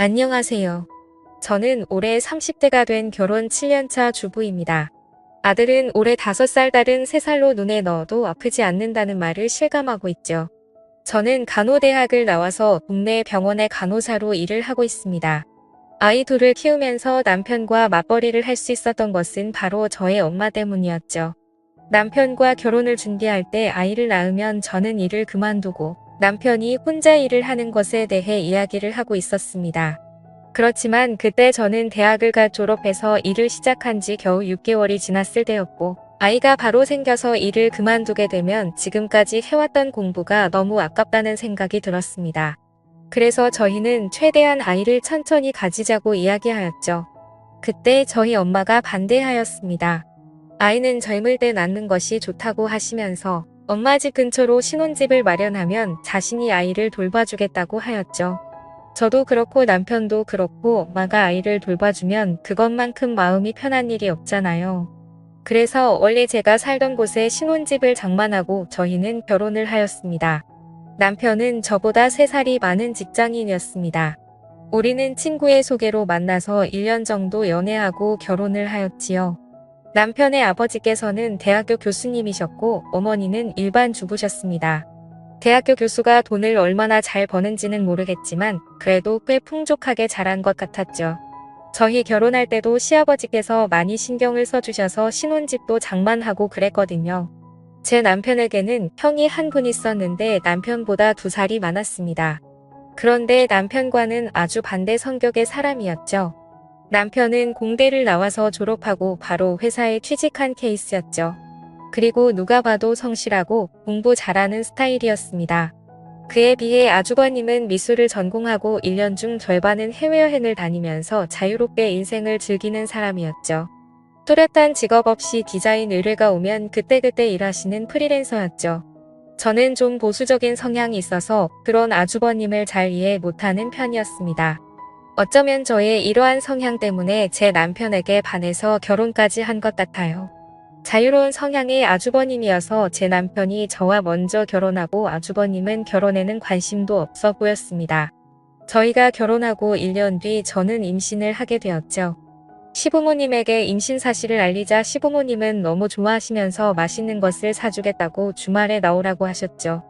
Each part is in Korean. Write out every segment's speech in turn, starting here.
안녕하세요. 저는 올해 30대가 된 결혼 7년차 주부입니다. 아들은 올해 5살, 딸은 3살로 눈에 넣어도 아프지 않는다는 말을 실감하고 있죠. 저는 간호대학을 나와서 동네 병원의 간호사로 일을 하고 있습니다. 아이 둘을 키우면서 남편과 맞벌이를 할 수 있었던 것은 바로 저의 엄마 때문이었죠. 남편과 결혼을 준비할 때 아이를 낳으면 저는 일을 그만두고 남편이 혼자 일을 하는 것에 대해 이야기를 하고 있었습니다. 그렇지만 그때 저는 대학을 졸업해서 일을 시작한 지 겨우 6개월이 지났을 때였고, 아이가 바로 생겨서 일을 그만두게 되면 지금까지 해왔던 공부가 너무 아깝다는 생각이 들었습니다. 그래서 저희는 최대한 아이를 천천히 가지자고 이야기하였죠. 그때 저희 엄마가 반대하였습니다. 아이는 젊을 때 낳는 것이 좋다고 하시면서 엄마 집 근처로 신혼집을 마련하면 자신이 아이를 돌봐주겠다고 하였죠. 저도 그렇고 남편도 그렇고 엄마가 아이를 돌봐주면 그것만큼 마음이 편한 일이 없잖아요. 그래서 원래 제가 살던 곳에 신혼집을 장만하고 저희는 결혼을 하였습니다. 남편은 저보다 3살이 많은 직장인이었습니다. 우리는 친구의 소개로 만나서 1년 정도 연애하고 결혼을 하였지요. 남편의 아버지께서는 대학교 교수님이셨고 어머니는 일반 주부셨습니다. 대학교 교수가 돈을 얼마나 잘 버는지는 모르겠지만 그래도 꽤 풍족하게 자란 것 같았죠. 저희 결혼할 때도 시아버지께서 많이 신경을 써주셔서 신혼집도 장만하고 그랬거든요. 제 남편에게는 형이 한 분 있었는데 남편보다 2살이 많았습니다. 그런데 남편과는 아주 반대 성격의 사람이었죠. 남편은 공대를 나와서 졸업하고 바로 회사에 취직한 케이스였죠. 그리고 누가 봐도 성실하고 공부 잘하는 스타일이었습니다. 그에 비해 아주버님은 미술을 전공하고 1년 중 절반은 해외여행을 다니면서 자유롭게 인생을 즐기는 사람이었죠. 뚜렷한 직업 없이 디자인 의뢰가 오면 그때그때 일하시는 프리랜서였죠. 저는 좀 보수적인 성향이 있어서 그런 아주버님을 잘 이해 못하는 편이었습니다. 어쩌면 저의 이러한 성향 때문에 제 남편에게 반해서 결혼까지 한 것 같아요. 자유로운 성향의 아주버님이어서 제 남편이 저와 먼저 결혼하고 아주버님은 결혼에는 관심도 없어 보였습니다. 저희가 결혼하고 1년 뒤 저는 임신을 하게 되었죠. 시부모님에게 임신 사실을 알리자 시부모님은 너무 좋아하시면서 맛있는 것을 사주겠다고 주말에 나오라고 하셨죠.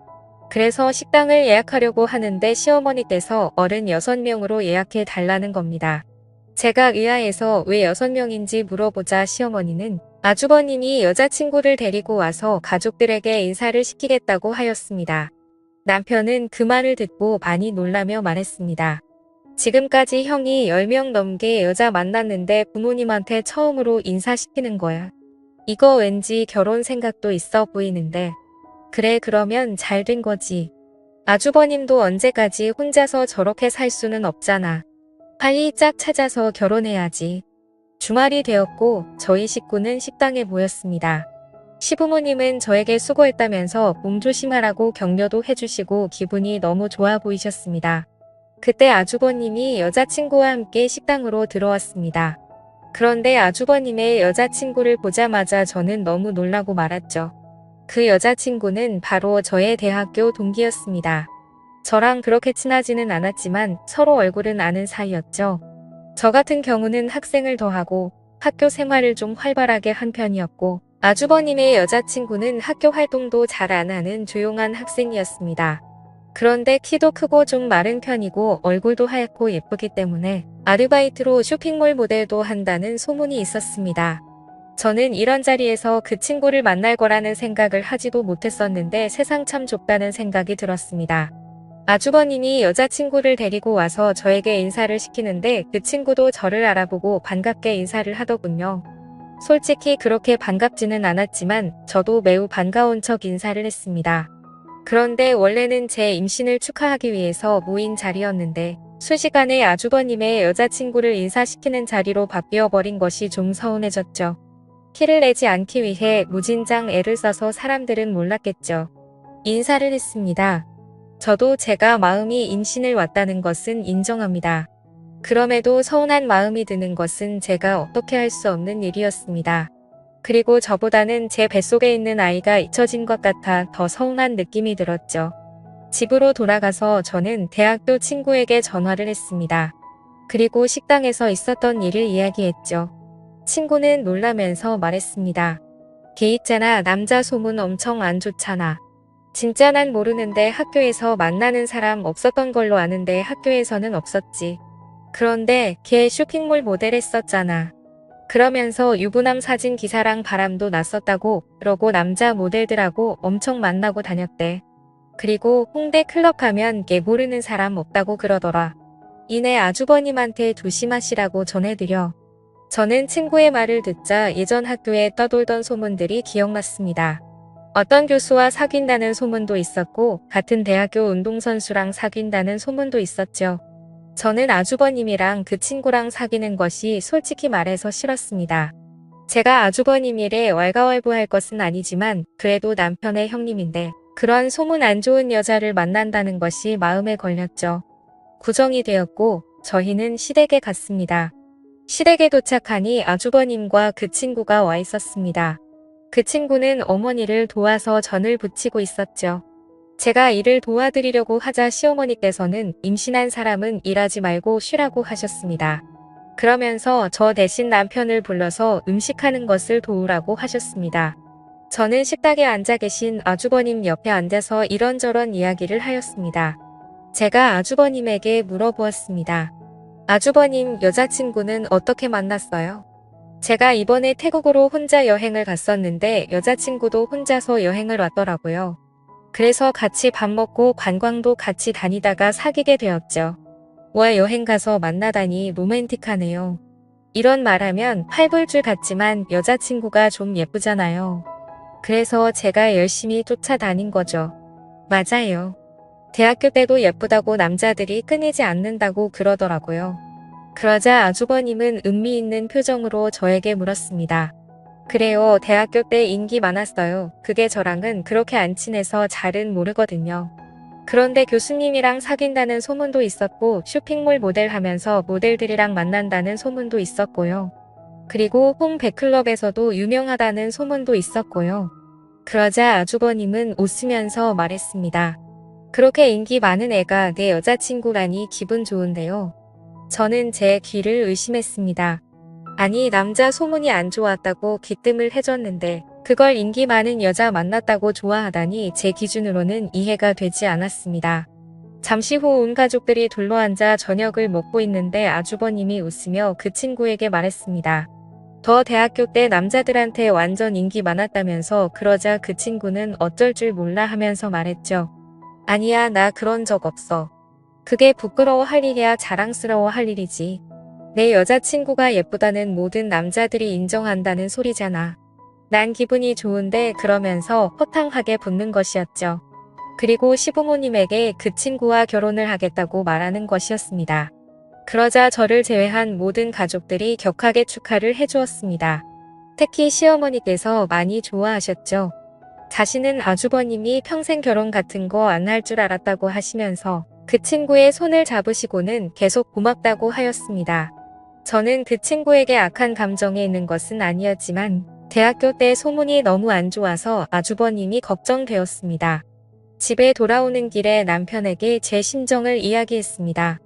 그래서 식당을 예약하려고 하는데 시어머니께서 어른 6명으로 예약해 달라는 겁니다. 제가 의아해서 왜 6명인지 물어보자 시어머니는 아주버님이 여자친구를 데리고 와서 가족들에게 인사를 시키겠다고 하였습니다. 남편은 그 말을 듣고 많이 놀라며 말했습니다. 지금까지 형이 10명 넘게 여자 만났는데 부모님한테 처음으로 인사시키는 거야. 이거 왠지 결혼 생각도 있어 보이는데. 그래, 그러면 잘 된 거지. 아주버님도 언제까지 혼자서 저렇게 살 수는 없잖아. 빨리 짝 찾아서 결혼해야지. 주말이 되었고 저희 식구는 식당에 모였습니다. 시부모님은 저에게 수고했다면서 몸 조심하라고 격려도 해주시고 기분이 너무 좋아 보이셨습니다. 그때 아주버님이 여자친구와 함께 식당으로 들어왔습니다. 그런데 아주버님의 여자친구를 보자마자 저는 너무 놀라고 말았죠. 그 여자친구는 바로 저의 대학교 동기였습니다. 저랑 그렇게 친하지는 않았지만 서로 얼굴은 아는 사이였죠. 저 같은 경우는 학생을 더하고 학교 생활을 좀 활발하게 한 편이었고 아주버님의 여자친구는 학교 활동도 잘 안 하는 조용한 학생이었습니다. 그런데 키도 크고 좀 마른 편이고 얼굴도 하얗고 예쁘기 때문에 아르바이트로 쇼핑몰 모델도 한다는 소문이 있었습니다. 저는 이런 자리에서 그 친구를 만날 거라는 생각을 하지도 못했었는데 세상 참 좁다는 생각이 들었습니다. 아주버님이 여자친구를 데리고 와서 저에게 인사를 시키는데 그 친구도 저를 알아보고 반갑게 인사를 하더군요. 솔직히 그렇게 반갑지는 않았지만 저도 매우 반가운 척 인사를 했습니다. 그런데 원래는 제 임신을 축하하기 위해서 모인 자리였는데 순식간에 아주버님의 여자친구를 인사시키는 자리로 바뀌어버린 것이 좀 서운해졌죠. 티를 내지 않기 위해 무진장 애를 써서 사람들은 몰랐겠죠. 인사를 했습니다. 저도 제가 마음이 임신을 왔다는 것은 인정합니다. 그럼에도 서운한 마음이 드는 것은 제가 어떻게 할 수 없는 일이었습니다. 그리고 저보다는 제 뱃속에 있는 아이가 잊혀진 것 같아 더 서운한 느낌이 들었죠. 집으로 돌아가서 저는 대학교 친구에게 전화를 했습니다. 그리고 식당에서 있었던 일을 이야기했죠. 친구는 놀라면서 말했습니다. 걔 있잖아, 남자 소문 엄청 안 좋잖아. 진짜 난 모르는데 학교에서 만나는 사람 없었던 걸로 아는데 학교에서는 없었지. 그런데 걔 쇼핑몰 모델 했었잖아. 그러면서 유부남 사진 기사랑 바람도 났었다고, 그러고 남자 모델들하고 엄청 만나고 다녔대. 그리고 홍대 클럽 가면 걔 모르는 사람 없다고 그러더라. 이내 아주버님한테 조심하시라고 전해드려. 저는 친구의 말을 듣자 예전 학교에 떠돌던 소문들이 기억났습니다. 어떤 교수와 사귄다는 소문도 있었고 같은 대학교 운동선수랑 사귄다는 소문도 있었죠. 저는 아주버님이랑 그 친구랑 사귀는 것이 솔직히 말해서 싫었습니다. 제가 아주버님 일에 왈가왈부할 것은 아니지만 그래도 남편의 형님인데 그런 소문 안 좋은 여자를 만난다는 것이 마음에 걸렸죠. 구정이 되었고 저희는 시댁에 갔습니다. 시댁에 도착하니 아주버님과 그 친구가 와 있었습니다. 그 친구는 어머니를 도와서 전을 부치고 있었죠. 제가 일을 도와드리려고 하자 시어머니께서는 임신한 사람은 일하지 말고 쉬라고 하셨습니다. 그러면서 저 대신 남편을 불러서 음식하는 것을 도우라고 하셨습니다. 저는 식탁에 앉아 계신 아주버님 옆에 앉아서 이런저런 이야기를 하였습니다. 제가 아주버님에게 물어보았습니다. 아주버님, 여자친구는 어떻게 만났어요? 제가 이번에 태국으로 혼자 여행을 갔었는데 여자친구도 혼자서 여행을 왔더라고요. 그래서 같이 밥 먹고 관광도 같이 다니다가 사귀게 되었죠. 와, 여행 가서 만나다니 로맨틱하네요. 이런 말하면 팔불줄 같지만 여자친구가 좀 예쁘잖아요. 그래서 제가 열심히 쫓아다닌 거죠. 맞아요. 대학교 때도 예쁘다고 남자들이 끊이지 않는다고 그러더라고요. 그러자 아주버님은 음미 있는 표정으로 저에게 물었습니다. 그래요, 대학교 때 인기 많았어요. 그게 저랑은 그렇게 안 친해서 잘은 모르거든요. 그런데 교수님이랑 사귄다는 소문도 있었고 쇼핑몰 모델 하면서 모델들이랑 만난다는 소문도 있었고요. 그리고 홍백클럽에서도 유명하다는 소문도 있었고요. 그러자 아주버님은 웃으면서 말했습니다. 그렇게 인기 많은 애가 내 여자친구라니 기분 좋은데요. 저는 제 귀를 의심했습니다. 아니, 남자 소문이 안 좋았다고 기뜸을 해줬는데 그걸 인기 많은 여자 만났다고 좋아하다니 제 기준으로는 이해가 되지 않았습니다. 잠시 후 온 가족들이 둘러앉아 저녁을 먹고 있는데 아주버님이 웃으며 그 친구에게 말했습니다. 더 대학교 때 남자들한테 완전 인기 많았다면서. 그러자 그 친구는 어쩔 줄 몰라 하면서 말했죠. 아니야, 나 그런 적 없어. 그게 부끄러워할 일이야 자랑스러워할 일이지. 내 여자친구가 예쁘다는 모든 남자들이 인정한다는 소리잖아. 난 기분이 좋은데 그러면서 허탕하게 붙는 것이었죠. 그리고 시부모님에게 그 친구와 결혼을 하겠다고 말하는 것이었습니다. 그러자 저를 제외한 모든 가족들이 격하게 축하를 해주었습니다. 특히 시어머니께서 많이 좋아하셨죠. 자신은 아주버님이 평생 결혼 같은 거 안 할 줄 알았다고 하시면서 그 친구의 손을 잡으시고는 계속 고맙다고 하였습니다. 저는 그 친구에게 악한 감정이 있는 것은 아니었지만 대학교 때 소문이 너무 안 좋아서 아주버님이 걱정되었습니다. 집에 돌아오는 길에 남편에게 제 심정을 이야기했습니다.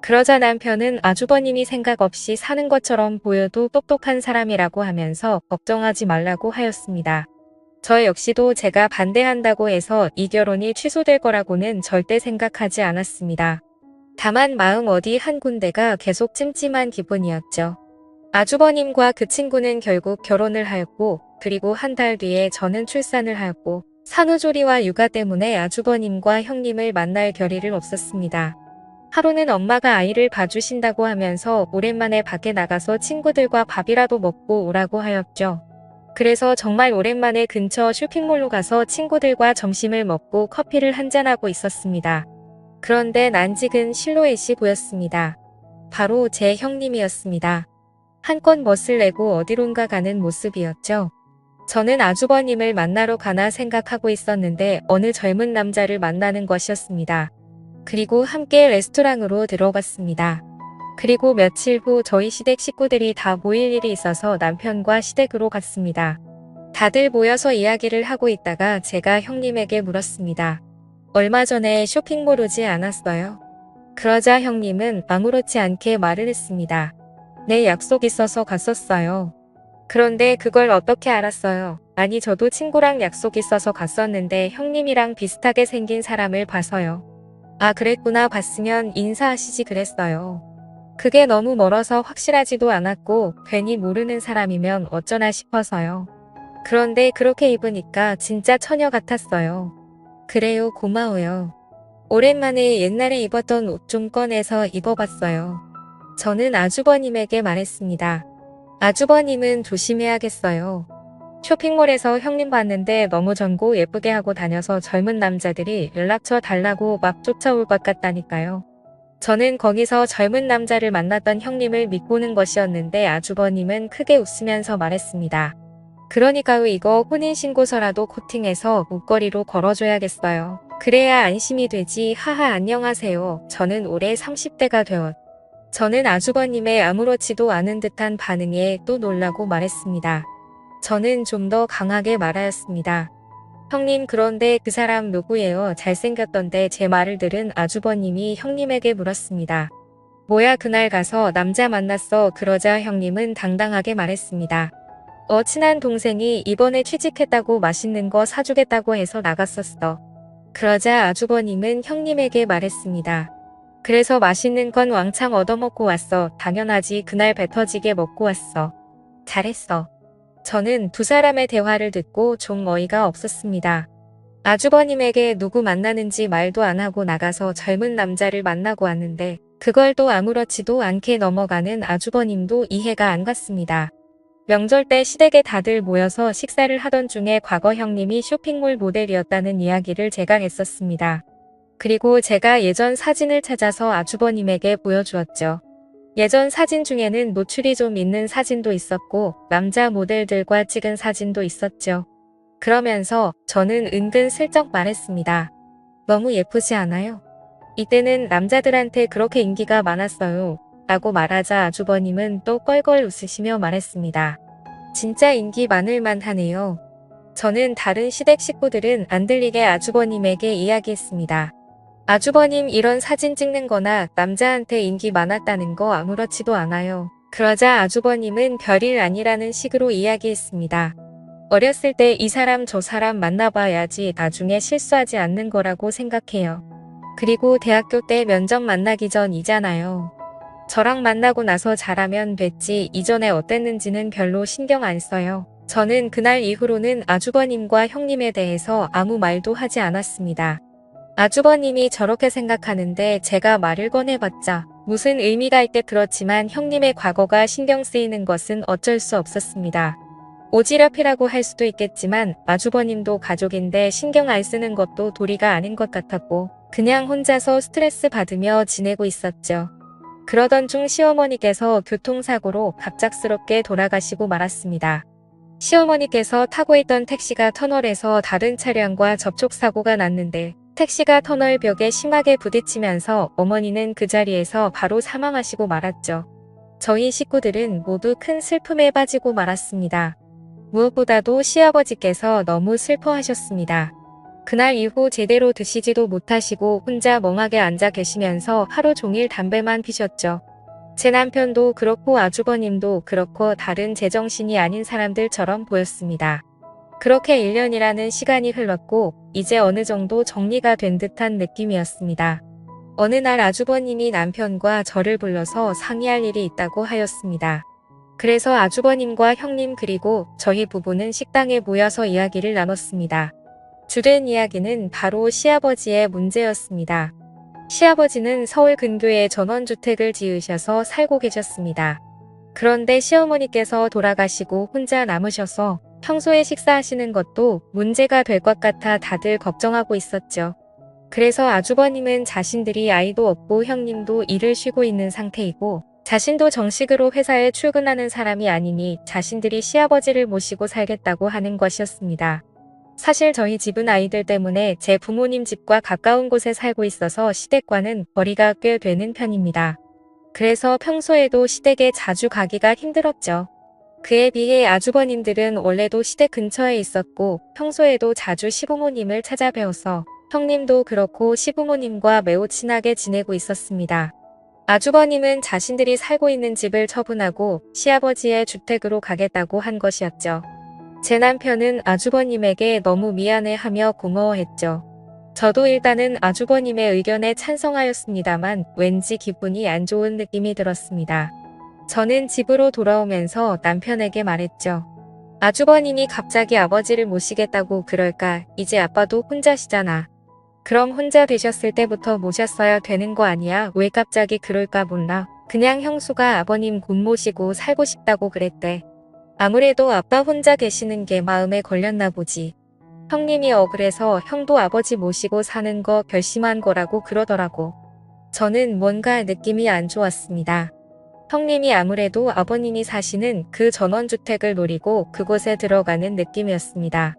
그러자 남편은 아주버님이 생각 없이 사는 것처럼 보여도 똑똑한 사람이라고 하면서 걱정하지 말라고 하였습니다. 저 역시도 제가 반대한다고 해서 이 결혼이 취소될 거라고는 절대 생각하지 않았습니다. 다만 마음 어디 한 군데가 계속 찜찜한 기분이었죠. 아주버님과 그 친구는 결국 결혼을 하였고 그리고 한 달 뒤에 저는 출산을 하였고 산후조리와 육아 때문에 아주버님과 형님을 만날 겨를이 없었습니다. 하루는 엄마가 아이를 봐주신다고 하면서 오랜만에 밖에 나가서 친구들과 밥이라도 먹고 오라고 하였죠. 그래서 정말 오랜만에 근처 쇼핑몰로 가서 친구들과 점심을 먹고 커피를 한잔하고 있었습니다. 그런데 난직은 실루엣이 보였습니다. 바로 제 형님이었습니다. 한껏 멋을 내고 어디론가 가는 모습이었죠. 저는 아주버님을 만나러 가나 생각하고 있었는데 어느 젊은 남자를 만나는 것이었습니다. 그리고 함께 레스토랑으로 들어갔습니다. 그리고 며칠 후 저희 시댁 식구들이 다 모일 일이 있어서 남편과 시댁으로 갔습니다. 다들 모여서 이야기를 하고 있다가 제가 형님에게 물었습니다. 얼마 전에 쇼핑몰 오지 않았어요? 그러자 형님은 아무렇지 않게 말을 했습니다. 내 약속 있어서 갔었어요. 그런데 그걸 어떻게 알았어요? 아니 저도 친구랑 약속 있어서 갔었는데 형님이랑 비슷하게 생긴 사람을 봐서요. 아 그랬구나 봤으면 인사하시지 그랬어요. 그게 너무 멀어서 확실하지도 않았고 괜히 모르는 사람이면 어쩌나 싶어서요. 그런데 그렇게 입으니까 진짜 처녀 같았어요. 그래요 고마워요. 오랜만에 옛날에 입었던 옷 좀 꺼내서 입어봤어요. 저는 아주버님에게 말했습니다. 아주버님은 조심해야겠어요. 쇼핑몰에서 형님 봤는데 너무 젊고 예쁘게 하고 다녀서 젊은 남자들이 연락처 달라고 막 쫓아올 것 같다니까요. 저는 거기서 젊은 남자를 만났던 형님을 믿고는 것이었는데 아주버님은 크게 웃으면서 말했습니다. 그러니까요 이거 혼인신고서라도 코팅해서 목걸이로 걸어줘야겠어요. 그래야 안심이 되지 하하 안녕하세요. 저는 올해 30대가 되었. 저는 아주버님의 아무렇지도 않은 듯한 반응에 또 놀라고 말했습니다. 저는 좀 더 강하게 말하였습니다. 형님 그런데 그 사람 누구예요? 잘생겼던데 제 말을 들은 아주버님이 형님에게 물었습니다. 뭐야 그날 가서 남자 만났어. 그러자 형님은 당당하게 말했습니다. 친한 동생이 이번에 취직했다고 맛있는 거 사주겠다고 해서 나갔었어. 그러자 아주버님은 형님에게 말했습니다. 그래서 맛있는 건 왕창 얻어먹고 왔어. 당연하지 그날 배 터지게 먹고 왔어. 잘했어. 저는 두 사람의 대화를 듣고 좀 어이가 없었습니다. 아주버님에게 누구 만나는지 말도 안 하고 나가서 젊은 남자를 만나고 왔는데 그걸 또 아무렇지도 않게 넘어가는 아주버님도 이해가 안 갔습니다. 명절 때 시댁에 다들 모여서 식사를 하던 중에 과거 형님이 쇼핑몰 모델이었다는 이야기를 제가 했었습니다. 그리고 제가 예전 사진을 찾아서 아주버님에게 보여주었죠. 예전 사진 중에는 노출이 좀 있는 사진도 있었고 남자 모델들과 찍은 사진도 있었죠. 그러면서 저는 은근슬쩍 말했습니다. 너무 예쁘지 않아요? 이때는 남자들한테 그렇게 인기가 많았어요. 라고 말하자 아주버님은 또 껄껄 웃으시며 말했습니다. 진짜 인기 많을 만하네요. 저는 다른 시댁 식구들은 안 들리게 아주버님에게 이야기했습니다. 아주버님 이런 사진 찍는 거나 남자한테 인기 많았다는 거 아무렇지도 않아요. 그러자 아주버님은 별일 아니라는 식으로 이야기했습니다. 어렸을 때 이 사람 저 사람 만나봐야지 나중에 실수하지 않는 거라고 생각해요. 그리고 대학교 때 면접 만나기 전이잖아요. 저랑 만나고 나서 잘하면 됐지 이전에 어땠는지는 별로 신경 안 써요. 저는 그날 이후로는 아주버님과 형님에 대해서 아무 말도 하지 않았습니다. 아주버님이 저렇게 생각하는데 제가 말을 꺼내봤자 무슨 의미가 있대 그렇지만 형님의 과거가 신경 쓰이는 것은 어쩔 수 없었습니다. 오지랖이라고 할 수도 있겠지만 아주버님도 가족인데 신경 안 쓰는 것도 도리가 아닌 것 같았고 그냥 혼자서 스트레스 받으며 지내고 있었죠. 그러던 중 시어머니께서 교통사고로 갑작스럽게 돌아가시고 말았습니다. 시어머니께서 타고 있던 택시가 터널에서 다른 차량과 접촉사고가 났는데 택시가 터널 벽에 심하게 부딪히면서 어머니는 그 자리에서 바로 사망하시고 말았죠. 저희 식구들은 모두 큰 슬픔에 빠지고 말았습니다. 무엇보다도 시아버지께서 너무 슬퍼하셨습니다. 그날 이후 제대로 드시지도 못하시고 혼자 멍하게 앉아 계시면서 하루 종일 담배만 피셨죠. 제 남편도 그렇고 아주버님도 그렇고 다른 제정신이 아닌 사람들처럼 보였습니다. 그렇게 1년이라는 시간이 흘렀고 이제 어느 정도 정리가 된 듯한 느낌이었습니다. 어느 날 아주버님이 남편과 저를 불러서 상의할 일이 있다고 하였습니다. 그래서 아주버님과 형님 그리고 저희 부부는 식당에 모여서 이야기를 나눴습니다. 주된 이야기는 바로 시아버지의 문제였습니다. 시아버지는 서울 근교에 전원주택을 지으셔서 살고 계셨습니다. 그런데 시어머니께서 돌아가시고 혼자 남으셔서 평소에 식사하시는 것도 문제가 될 것 같아 다들 걱정하고 있었죠. 그래서 아주버님은 자신들이 아이도 없고 형님도 일을 쉬고 있는 상태이고 자신도 정식으로 회사에 출근하는 사람이 아니니 자신들이 시아버지를 모시고 살겠다고 하는 것이었습니다. 사실 저희 집은 아이들 때문에 제 부모님 집과 가까운 곳에 살고 있어서 시댁과는 거리가 꽤 되는 편입니다. 그래서 평소에도 시댁에 자주 가기가 힘들었죠. 그에 비해 아주버님들은 원래도 시댁 근처에 있었고 평소에도 자주 시부모님을 찾아뵈어서 형님도 그렇고 시부모님과 매우 친하게 지내고 있었습니다. 아주버님은 자신들이 살고 있는 집을 처분하고 시아버지의 주택으로 가겠다고 한 것이었죠. 제 남편은 아주버님에게 너무 미안해하며 고마워했죠. 저도 일단은 아주버님의 의견에 찬성하였습니다만 왠지 기분이 안 좋은 느낌이 들었습니다. 저는 집으로 돌아오면서 남편에게 말했죠. 아주버님이 갑자기 아버지를 모시겠다고 그럴까? 이제 아빠도 혼자시잖아. 그럼 혼자 되셨을 때부터 모셨어야 되는 거 아니야? 왜 갑자기 그럴까 몰라. 그냥 형수가 아버님 곧 모시고 살고 싶다고 그랬대. 아무래도 아빠 혼자 계시는 게 마음에 걸렸나 보지. 형님이 억울해서 형도 아버지 모시고 사는 거 결심한 거라고 그러더라고. 저는 뭔가 느낌이 안 좋았습니다. 형님이 아무래도 아버님이 사시는 그 전원주택을 노리고 그곳에 들어가는 느낌이었습니다.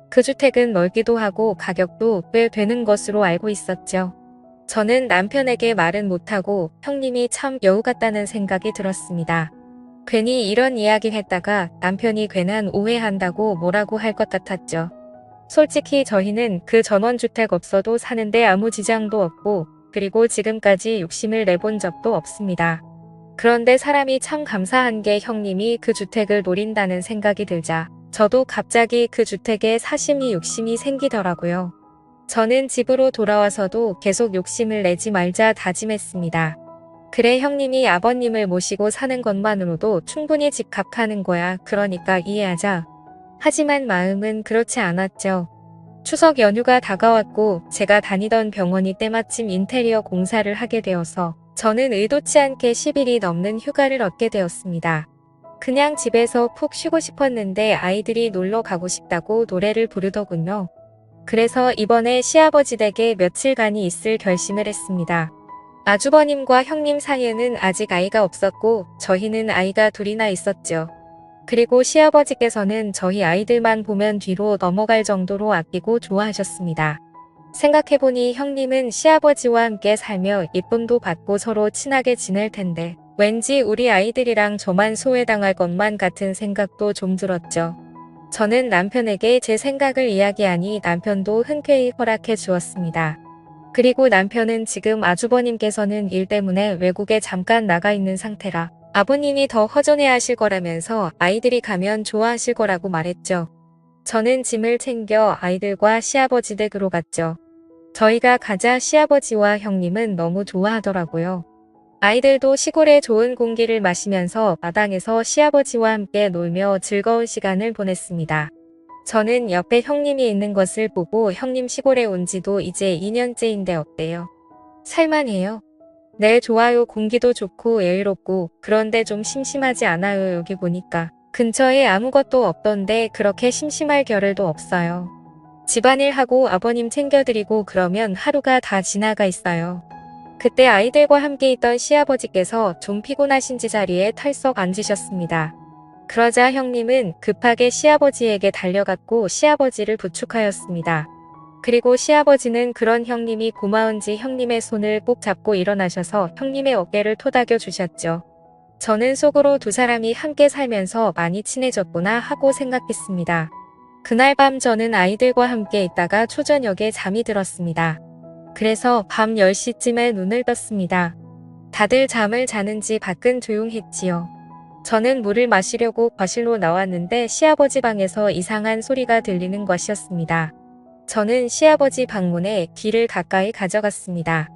그 주택은 넓기도 하고 가격도 꽤 되는 것으로 알고 있었죠. 저는 남편에게 말은 못하고 형님이 참 여우 같다는 생각이 들었습니다. 괜히 이런 이야기 했다가 남편이 괜한 오해한다고 뭐라고 할 것 같았죠. 솔직히 저희는 그 전원주택 없어도 사는데 아무 지장도 없고 그리고 지금까지 욕심을 내본 적도 없습니다. 그런데 사람이 참 감사한 게 형님이 그 주택을 노린다는 생각이 들자 저도 갑자기 그 주택에 사심이 욕심이 생기더라고요. 저는 집으로 돌아와서도 계속 욕심을 내지 말자 다짐했습니다. 그래 형님이 아버님을 모시고 사는 것만으로도 충분히 집값하는 거야. 그러니까 이해하자. 하지만 마음은 그렇지 않았죠. 추석 연휴가 다가왔고 제가 다니던 병원이 때마침 인테리어 공사를 하게 되어서 저는 의도치 않게 10일이 넘는 휴가를 얻게 되었습니다. 그냥 집에서 푹 쉬고 싶었는데 아이들이 놀러 가고 싶다고 노래를 부르더군요. 그래서 이번에 시아버지 댁에 며칠간이 있을 결심을 했습니다. 아주버님과 형님 사이에는 아직 아이가 없었고 저희는 아이가 둘이나 있었죠. 그리고 시아버지께서는 저희 아이들만 보면 뒤로 넘어갈 정도로 아끼고 좋아하셨습니다. 생각해보니 형님은 시아버지와 함께 살며 예쁨도 받고 서로 친하게 지낼 텐데 왠지 우리 아이들이랑 저만 소외당할 것만 같은 생각도 좀 들었죠. 저는 남편에게 제 생각을 이야기하니 남편도 흔쾌히 허락해 주었습니다. 그리고 남편은 지금 아주버님께서는 일 때문에 외국에 잠깐 나가 있는 상태라 아버님이 더 허전해 하실 거라면서 아이들이 가면 좋아하실 거라고 말했죠. 저는 짐을 챙겨 아이들과 시아버지 댁으로 갔죠. 저희가 가자 시아버지와 형님은 너무 좋아하더라고요. 아이들도 시골의 좋은 공기를 마시면서 마당에서 시아버지와 함께 놀며 즐거운 시간을 보냈습니다. 저는 옆에 형님이 있는 것을 보고 형님 시골에 온 지도 이제 2년째인데 어때요? 살만해요. 네, 좋아요. 공기도 좋고 여유롭고 그런데 좀 심심하지 않아요. 여기 보니까 근처에 아무것도 없던데 그렇게 심심할 겨를도 없어요. 집안일 하고 아버님 챙겨드리고 그러면 하루가 다 지나가 있어요. 그때 아이들과 함께 있던 시아버지께서 좀 피곤하신지 자리에 털썩 앉으셨습니다. 그러자 형님은 급하게 시아버지에게 달려갔고 시아버지를 부축하였습니다. 그리고 시아버지는 그런 형님이 고마운지 형님의 손을 꼭 잡고 일어나셔서 형님의 어깨를 토닥여 주셨죠. 저는 속으로 두 사람이 함께 살면서 많이 친해졌구나 하고 생각했습니다. 그날 밤 저는 아이들과 함께 있다가 초저녁에 잠이 들었습니다. 그래서 밤 10시쯤에 눈을 떴습니다. 다들 잠을 자는지 밖은 조용했지요. 저는 물을 마시려고 거실로 나왔는데 시아버지 방에서 이상한 소리가 들리는 것이었습니다. 저는 시아버지 방문에 귀를 가까이 가져갔습니다.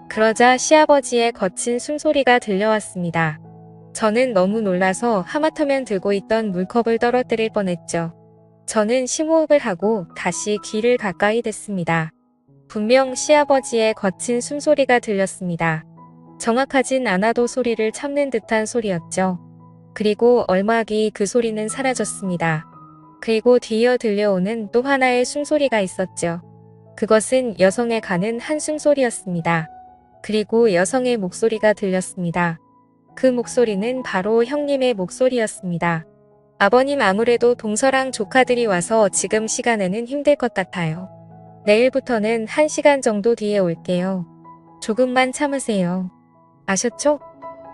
그러자 시아버지의 거친 숨소리가 들려왔습니다. 저는 너무 놀라서 하마터면 들고 있던 물컵을 떨어뜨릴 뻔했죠. 저는 심호흡을 하고 다시 귀를 가까이 댔습니다. 분명 시아버지의 거친 숨소리가 들렸습니다. 정확하진 않아도 소리를 참는 듯한 소리였죠. 그리고 얼마 뒤 그 소리는 사라졌습니다. 그리고 뒤이어 들려오는 또 하나의 숨소리가 있었죠. 그것은 여성의 가는 한숨소리였습니다. 그리고 여성의 목소리가 들렸습니다. 그 목소리는 바로 형님의 목소리였습니다. 아버님 아무래도 동서랑 조카들이 와서 지금 시간에는 힘들 것 같아요. 내일부터는 1시간 정도 뒤에 올게요. 조금만 참으세요. 아셨죠?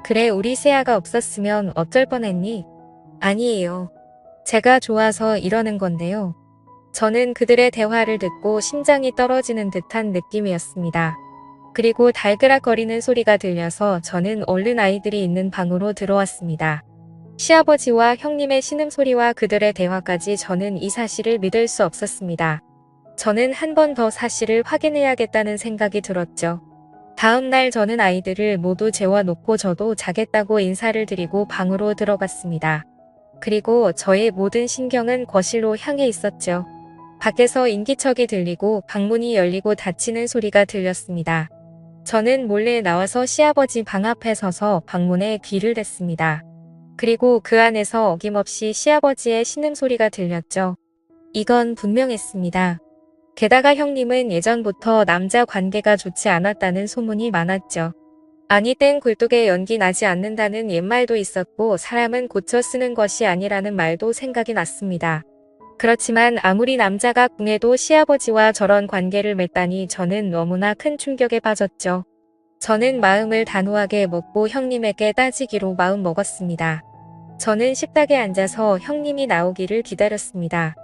그래 우리 세아가 없었으면 어쩔 뻔했니? 아니에요. 제가 좋아서 이러는 건데요. 저는 그들의 대화를 듣고 심장이 떨어지는 듯한 느낌이었습니다. 그리고 달그락거리는 소리가 들려서 저는 얼른 아이들이 있는 방으로 들어왔습니다. 시아버지와 형님의 신음소리와 그들의 대화까지 저는 이 사실을 믿을 수 없었습니다. 저는 한 번 더 사실을 확인해야겠다는 생각이 들었죠. 다음 날 저는 아이들을 모두 재워놓고 저도 자겠다고 인사를 드리고 방으로 들어갔습니다. 그리고 저의 모든 신경은 거실로 향해 있었죠. 밖에서 인기척이 들리고 방문이 열리고 닫히는 소리가 들렸습니다. 저는 몰래 나와서 시아버지 방 앞에 서서 방문에 귀를 댔습니다. 그리고 그 안에서 어김없이 시아버지의 신음소리가 들렸죠. 이건 분명했습니다. 게다가 형님은 예전부터 남자 관계가 좋지 않았다는 소문이 많았죠. 아니 땐 굴뚝에 연기 나지 않는다는 옛말도 있었고 사람은 고쳐 쓰는 것이 아니라는 말도 생각이 났습니다. 그렇지만 아무리 남자가 궁해도 시아버지와 저런 관계를 맺다니 저는 너무나 큰 충격에 빠졌죠. 저는 마음을 단호하게 먹고 형님에게 따지기로 마음 먹었습니다. 저는 식탁에 앉아서 형님이 나오기를 기다렸습니다.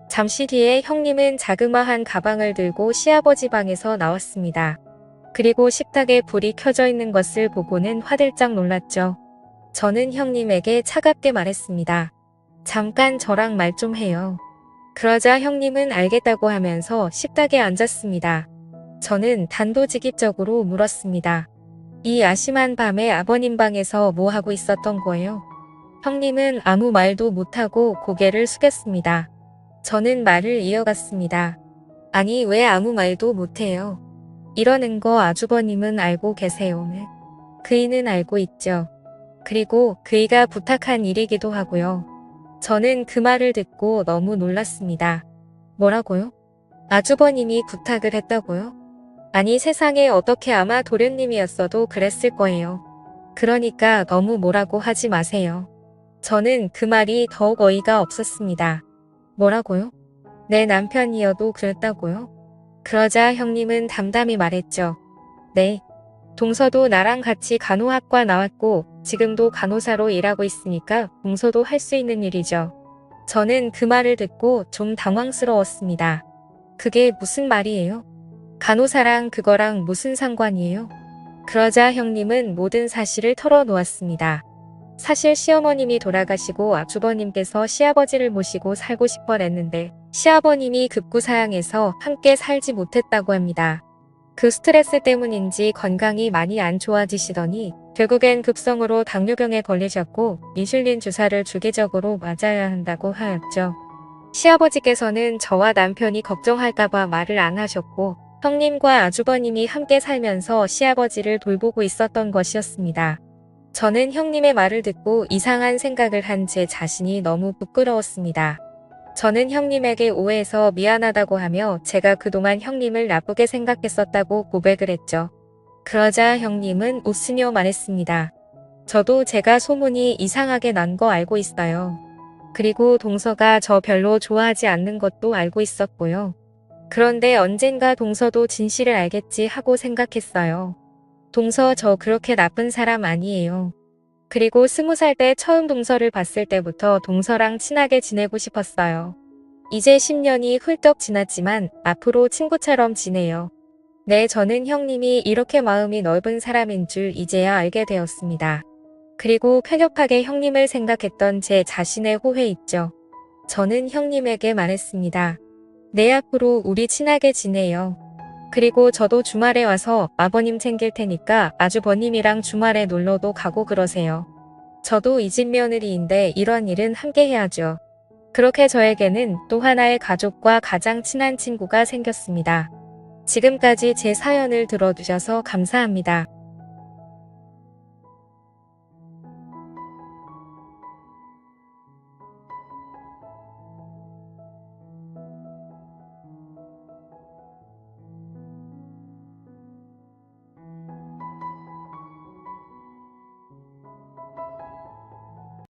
잠시 뒤에 형님은 자그마한 가방을 들고 시아버지 방에서 나왔습니다. 그리고 식탁에 불이 켜져 있는 것을 보고는 화들짝 놀랐죠. 저는 형님에게 차갑게 말했습니다. 잠깐 저랑 말 좀 해요. 그러자 형님은 알겠다고 하면서 식탁에 앉았습니다. 저는 단도직입적으로 물었습니다. 이 야심한 밤에 아버님 방에서 뭐 하고 있었던 거예요? 형님은 아무 말도 못하고 고개를 숙였습니다. 저는 말을 이어갔습니다. 아니 왜 아무 말도 못해요? 이러는 거 아주버님은 알고 계세요. 그이는 알고 있죠. 그리고 그이가 부탁한 일이기도 하고요. 저는 그 말을 듣고 너무 놀랐습니다. 뭐라고요? 아주버님이 부탁을 했다고요? 아니 세상에 어떻게 아마 도련님이었어도 그랬을 거예요. 그러니까 너무 뭐라고 하지 마세요. 저는 그 말이 더욱 어이가 없었습니다. 뭐라고요? 내 남편이어도 그랬다고요? 그러자 형님은 담담히 말했죠. 네. 동서도 나랑 같이 간호학과 나왔고 지금도 간호사로 일하고 있으니까 동서도 할 수 있는 일이죠. 저는 그 말을 듣고 좀 당황스러웠습니다. 그게 무슨 말이에요? 간호사랑 그거랑 무슨 상관이에요? 그러자 형님은 모든 사실을 털어놓았습니다. 사실 시어머님이 돌아가시고 아주버님께서 시아버지를 모시고 살고 싶어했는데 시아버님이 급구사양해서 함께 살지 못했다고 합니다. 그 스트레스 때문인지 건강이 많이 안 좋아지시더니 결국엔 급성으로 당뇨병에 걸리셨고 인슐린 주사를 주기적으로 맞아야 한다고 하였죠. 시아버지께서는 저와 남편이 걱정할까봐 말을 안 하셨고 형님과 아주버님이 함께 살면서 시아버지를 돌보고 있었던 것이었습니다. 저는 형님의 말을 듣고 이상한 생각을 한 제 자신이 너무 부끄러웠습니다. 저는 형님에게 오해해서 미안하다고 하며 제가 그동안 형님을 나쁘게 생각했었다고 고백을 했죠. 그러자 형님은 웃으며 말했습니다. 저도 제가 소문이 이상하게 난 거 알고 있어요. 그리고 동서가 저 별로 좋아하지 않는 것도 알고 있었고요. 그런데 언젠가 동서도 진실을 알겠지 하고 생각했어요. 동서 저 그렇게 나쁜 사람 아니에요. 그리고 20살 때 처음 동서를 봤을 때부터 동서랑 친하게 지내고 싶었어요. 이제 10년이 훌쩍 지났지만 앞으로 친구처럼 지내요. 네, 저는 형님이 이렇게 마음이 넓은 사람인 줄 이제야 알게 되었습니다. 그리고 편협하게 형님을 생각했던 제 자신의 후회 있죠. 저는 형님에게 말했습니다. 네, 앞으로 우리 친하게 지내요. 그리고 저도 주말에 와서 아버님 챙길 테니까 아주버님이랑 주말에 놀러도 가고 그러세요. 저도 이 집 며느리인데 이런 일은 함께 해야죠. 그렇게 저에게는 또 하나의 가족과 가장 친한 친구가 생겼습니다. 지금까지 제 사연을 들어주셔서 감사합니다.